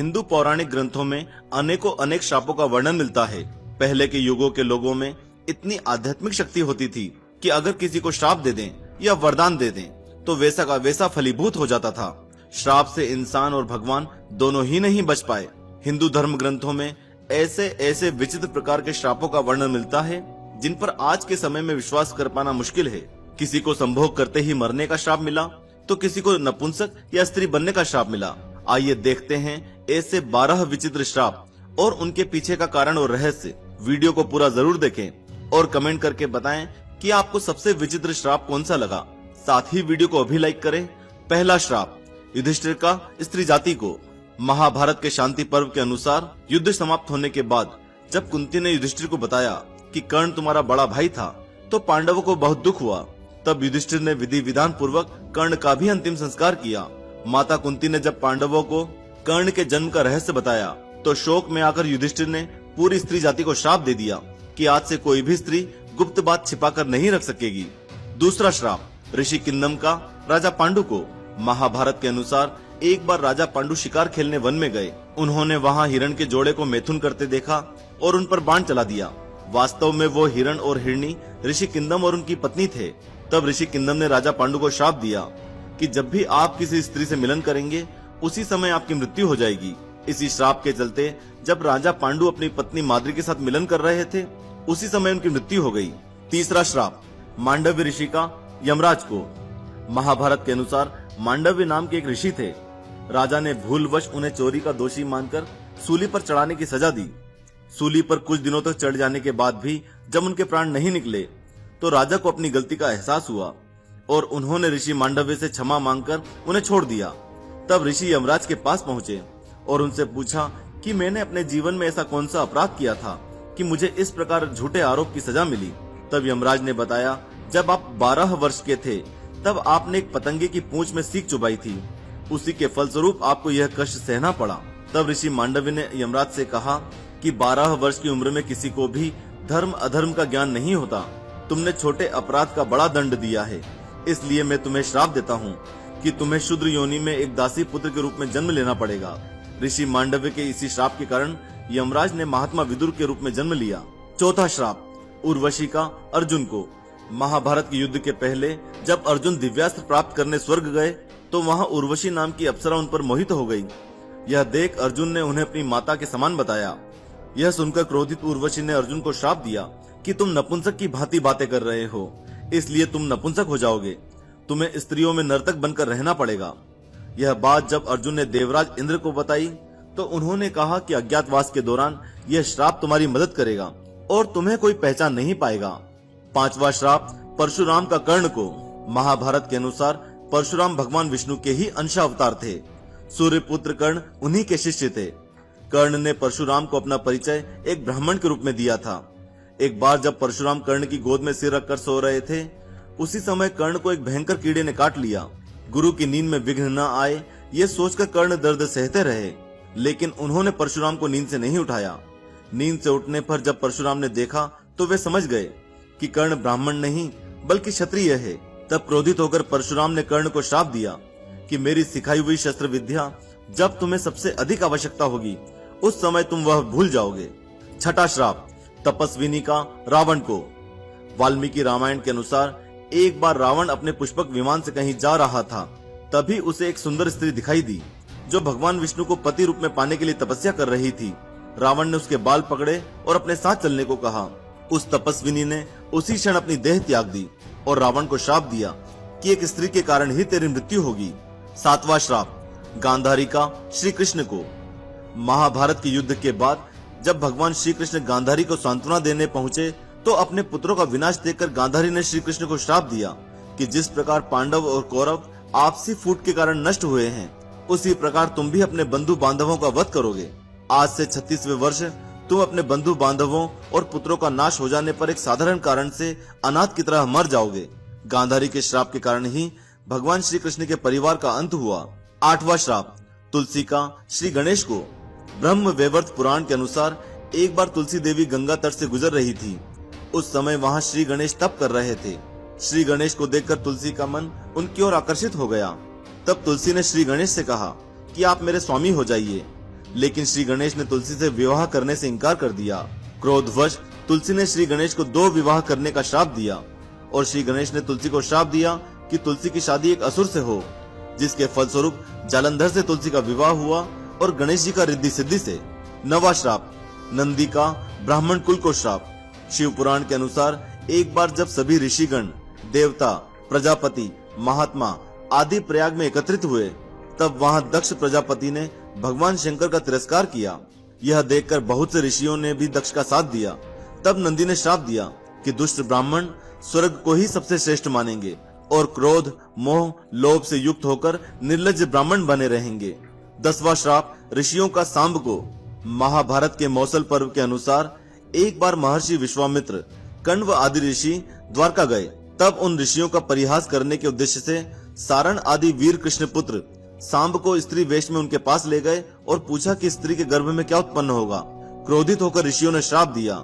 हिंदू पौराणिक ग्रंथों में अनेकों अनेक श्रापों का वर्णन मिलता है। पहले के युगों के लोगों में इतनी आध्यात्मिक शक्ति होती थी कि अगर किसी को श्राप दे दें या वरदान दे दें तो वैसा का वैसा फलीभूत हो जाता था। श्राप से इंसान और भगवान दोनों ही नहीं बच पाए। हिंदू धर्म ग्रंथों में ऐसे ऐसे विचित्र प्रकार के श्रापों का वर्णन मिलता है जिन पर आज के समय में विश्वास कर पाना मुश्किल है। किसी को संभोग करते ही मरने का श्राप मिला तो किसी को नपुंसक या स्त्री बनने का श्राप मिला। आइए देखते हैं ऐसे 12 विचित्र श्राप और उनके पीछे का कारण और रहस्य। वीडियो को पूरा जरूर देखें और कमेंट करके बताएं कि आपको सबसे विचित्र श्राप कौन सा लगा। साथ ही वीडियो को अभी लाइक करें। पहला श्राप युधिष्ठिर का स्त्री जाति को। महाभारत के शांति पर्व के अनुसार युद्ध समाप्त होने के बाद जब कुंती ने युधिष्ठिर को बताया कि कर्ण तुम्हारा बड़ा भाई था तो पांडवों को बहुत दुख हुआ। तब युधिष्ठिर ने विधि विधान पूर्वक कर्ण का भी अंतिम संस्कार किया। माता कुंती ने जब पांडवों को कर्ण के जन्म का रहस्य बताया तो शोक में आकर युधिष्ठिर ने पूरी स्त्री जाति को श्राप दे दिया कि आज से कोई भी स्त्री गुप्त बात छिपाकर नहीं रख सकेगी। दूसरा श्राप ऋषि किन्नम का राजा पांडु को। महाभारत के अनुसार एक बार राजा पांडु शिकार खेलने वन में गए। उन्होंने वहां हिरण के जोड़े को मैथुन करते देखा और उन पर बाण चला दिया। वास्तव में वो हिरण और हिरणी ऋषि किन्नम और उनकी पत्नी थे। तब ऋषि किन्नम ने राजा पांडु को श्राप दिया कि जब भी आप किसी स्त्री से मिलन करेंगे उसी समय आपकी मृत्यु हो जाएगी। इसी श्राप के चलते जब राजा पांडु अपनी पत्नी माद्री के साथ मिलन कर रहे थे उसी समय उनकी मृत्यु हो गई। तीसरा श्राप मांडव्य ऋषि का यमराज को। महाभारत के अनुसार मांडव्य नाम के एक ऋषि थे। राजा ने भूलवश उन्हें चोरी का दोषी मानकर सूली पर चढ़ाने की सजा दी। सूली पर कुछ दिनों तक चढ़ जाने के बाद भी जब उनके प्राण नहीं निकले तो राजा को अपनी गलती का एहसास हुआ और उन्होंने ऋषि मांडव्य से क्षमा मांगकर उन्हें छोड़ दिया। तब ऋषि यमराज के पास पहुंचे और उनसे पूछा कि मैंने अपने जीवन में ऐसा कौन सा अपराध किया था कि मुझे इस प्रकार झूठे आरोप की सजा मिली। तब यमराज ने बताया, जब आप 12 वर्ष के थे तब आपने एक पतंगे की पूंछ में सीख चुभाई थी। उसी के फलस्वरूप आपको यह कष्ट सहना पड़ा। तब ऋषि मांडव्य ने यमराज से कहा कि 12 वर्ष की उम्र में किसी को भी धर्म अधर्म का ज्ञान नहीं होता। तुमने छोटे अपराध का बड़ा दंड दिया है, इसलिए मैं तुम्हें श्राप देता हूँ कि तुम्हें शूद्र योनि में एक दासी पुत्र के रूप में जन्म लेना पड़ेगा। ऋषि मांडव्य के इसी श्राप के कारण यमराज ने महात्मा विदुर के रूप में जन्म लिया। चौथा श्राप उर्वशी का अर्जुन को। महाभारत के युद्ध के पहले जब अर्जुन दिव्यास्त्र प्राप्त करने स्वर्ग गए तो वहां उर्वशी नाम की अप्सरा उन पर मोहित हो गई। यह देख अर्जुन ने उन्हें अपनी माता के समान बताया। यह सुनकर क्रोधित उर्वशी ने अर्जुन को श्राप दिया कि तुम नपुंसक की भांति बातें कर रहे हो, इसलिए तुम नपुंसक हो जाओगे। तुम्हें स्त्रियों में नर्तक बनकर रहना पड़ेगा। यह बात जब अर्जुन ने देवराज इंद्र को बताई तो उन्होंने कहा कि अज्ञातवास के दौरान यह श्राप तुम्हारी मदद करेगा और तुम्हें कोई पहचान नहीं पाएगा। पांचवा श्राप परशुराम का कर्ण को। महाभारत के अनुसार परशुराम भगवान विष्णु के ही अंश अवतार थे। सूर्यपुत्र कर्ण उन्हीं के शिष्य थे। कर्ण ने परशुराम को अपना परिचय एक ब्राह्मण के रूप में दिया था। एक बार जब परशुराम कर्ण की गोद में सिर रखकर सो रहे थे उसी समय कर्ण को एक भयंकर कीड़े ने काट लिया। गुरु की नींद में विघ्न न आए ये सोचकर कर्ण दर्द सहते रहे, लेकिन उन्होंने परशुराम को नींद से नहीं उठाया। नींद से उठने पर जब परशुराम ने देखा तो वे समझ गए कि कर्ण ब्राह्मण नहीं बल्कि क्षत्रिय है। तब क्रोधित होकर परशुराम ने कर्ण को श्राप दिया कि मेरी सिखाई हुई शस्त्र विद्या जब तुम्हें सबसे अधिक आवश्यकता होगी उस समय तुम वह भूल जाओगे। छठा श्राप तपस्विनी का रावण को। वाल्मीकि रामायण के अनुसार एक बार रावण अपने पुष्पक विमान से कहीं जा रहा था, तभी उसे एक सुंदर स्त्री दिखाई दी जो भगवान विष्णु को पति रूप में पाने के लिए तपस्या कर रही थी। रावण ने उसके बाल पकड़े और अपने साथ चलने को कहा। उस तपस्विनी ने उसी क्षण अपनी देह त्याग दी और रावण को श्राप दिया कि एक स्त्री के कारण ही तेरी मृत्यु होगी। सातवां श्राप गांधारी का श्री कृष्ण को। महाभारत के युद्ध के बाद जब भगवान श्री कृष्ण गांधारी को सांत्वना देने पहुंचे तो अपने पुत्रों का विनाश देखकर गांधारी ने श्री कृष्ण को श्राप दिया कि जिस प्रकार पांडव और कौरव आपसी फूट के कारण नष्ट हुए हैं उसी प्रकार तुम भी अपने बंधु बांधवों का वध करोगे। आज से 36वें वर्ष तुम अपने बंधु बांधवों और पुत्रों का नाश हो जाने पर एक साधारण कारण से अनाथ की तरह मर जाओगे। गांधारी के श्राप के कारण ही भगवान श्री कृष्ण के परिवार का अंत हुआ। आठवां श्राप तुलसी का श्री गणेश को। ब्रह्म वैवर्त पुराण के अनुसार एक बार तुलसी देवी गंगा तट से गुजर रही थी। उस समय वहां श्री गणेश तप कर रहे थे। श्री गणेश को देखकर तुलसी का मन उनकी ओर आकर्षित हो गया। तब तुलसी ने श्री गणेश से कहा कि आप मेरे स्वामी हो जाइए। लेकिन श्री गणेश ने तुलसी से विवाह करने से इनकार कर दिया। क्रोधवश तुलसी ने श्री गणेश को 2 विवाह करने का श्राप दिया और श्री गणेश ने तुलसी को श्राप दिया कि तुलसी की शादी एक असुर से हो, जिसके फलस्वरूप जालंधर से तुलसी का विवाह हुआ और गणेश जी का रिद्धि सिद्धि से। 9वां श्राप, नंदी का ब्राह्मण कुल को श्राप। शिव पुराण के अनुसार एक बार जब सभी ऋषिगण, देवता, प्रजापति, महात्मा आदि प्रयाग में एकत्रित हुए, तब वहां दक्ष प्रजापति ने भगवान शंकर का तिरस्कार किया। यह देखकर बहुत से ऋषियों ने भी दक्ष का साथ दिया। तब नंदी ने श्राप दिया कि दुष्ट ब्राह्मण स्वर्ग को ही सबसे श्रेष्ठ मानेंगे और क्रोध, मोह, लोभ से युक्त होकर निर्लज्ज ब्राह्मण बने रहेंगे। 10वां श्राप, ऋषियों का सांब को। महाभारत के मौसल पर्व के अनुसार एक बार महर्षि विश्वामित्र, कण्व आदि ऋषि द्वारका गए। तब उन ऋषियों का परिहास करने के उद्देश्य से सारण आदि वीर कृष्ण पुत्र सांब को स्त्री वेश में उनके पास ले गए और पूछा कि स्त्री के गर्भ में क्या उत्पन्न होगा। क्रोधित होकर ऋषियों ने श्राप दिया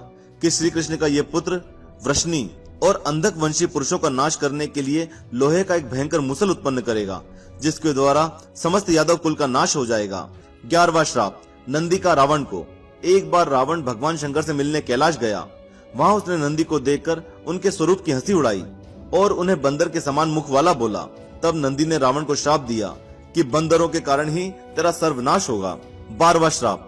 कि श्री कृष्ण का ये पुत्र वृष्णि और अंधक वंशी पुरुषों का नाश करने के लिए लोहे का एक भयंकर मुसल उत्पन्न करेगा, जिसके द्वारा समस्त यादव कुल का नाश हो जाएगा। 11वां श्राप, नंदी का रावण को। एक बार रावण भगवान शंकर से मिलने कैलाश गया। वहां उसने नंदी को देखकर उनके स्वरूप की हंसी उड़ाई और उन्हें बंदर के समान मुख वाला बोला। तब नंदी ने रावण को श्राप दिया कि बंदरों के कारण ही तेरा सर्वनाश होगा। 12वां श्राप,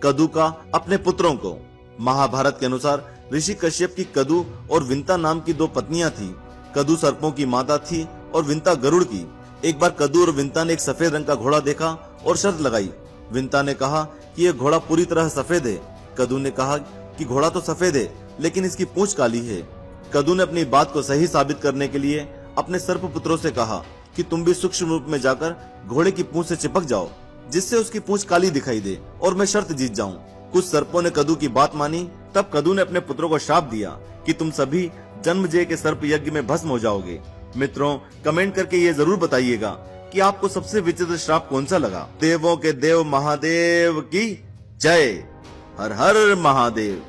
कदु का अपने पुत्रों को। महाभारत के अनुसार ऋषि कश्यप की कदु और विंता नाम की 2 पत्नियां थी। कदु सर्पों की माता थी और विंता गरुड़ की। एक बार कदु और विंता ने एक सफेद रंग का घोड़ा देखा और शर्त लगाई। विंता ने कहा कि यह घोड़ा पूरी तरह सफेद है। कदु ने कहा कि घोड़ा तो सफेद है, लेकिन इसकी पूंछ काली है। कदु ने अपनी बात को सही साबित करने के लिए अपने सर्प पुत्रों से कहा कि तुम भी सूक्ष्म रूप में जाकर घोड़े की पूंछ से चिपक जाओ, जिससे उसकी पूंछ काली दिखाई दे और मैं शर्त जीत जाऊं। कुछ सर्पों ने कदु की बात मानी। तब कदु ने अपने पुत्रों को श्राप दिया कि तुम सभी जन्मजय के सर्प यज्ञ में भस्म हो जाओगे। मित्रों, कमेंट करके ये जरूर बताइएगा कि आपको सबसे विचित्र श्राप कौन सा लगा। देवों के देव महादेव की जय। हर हर महादेव।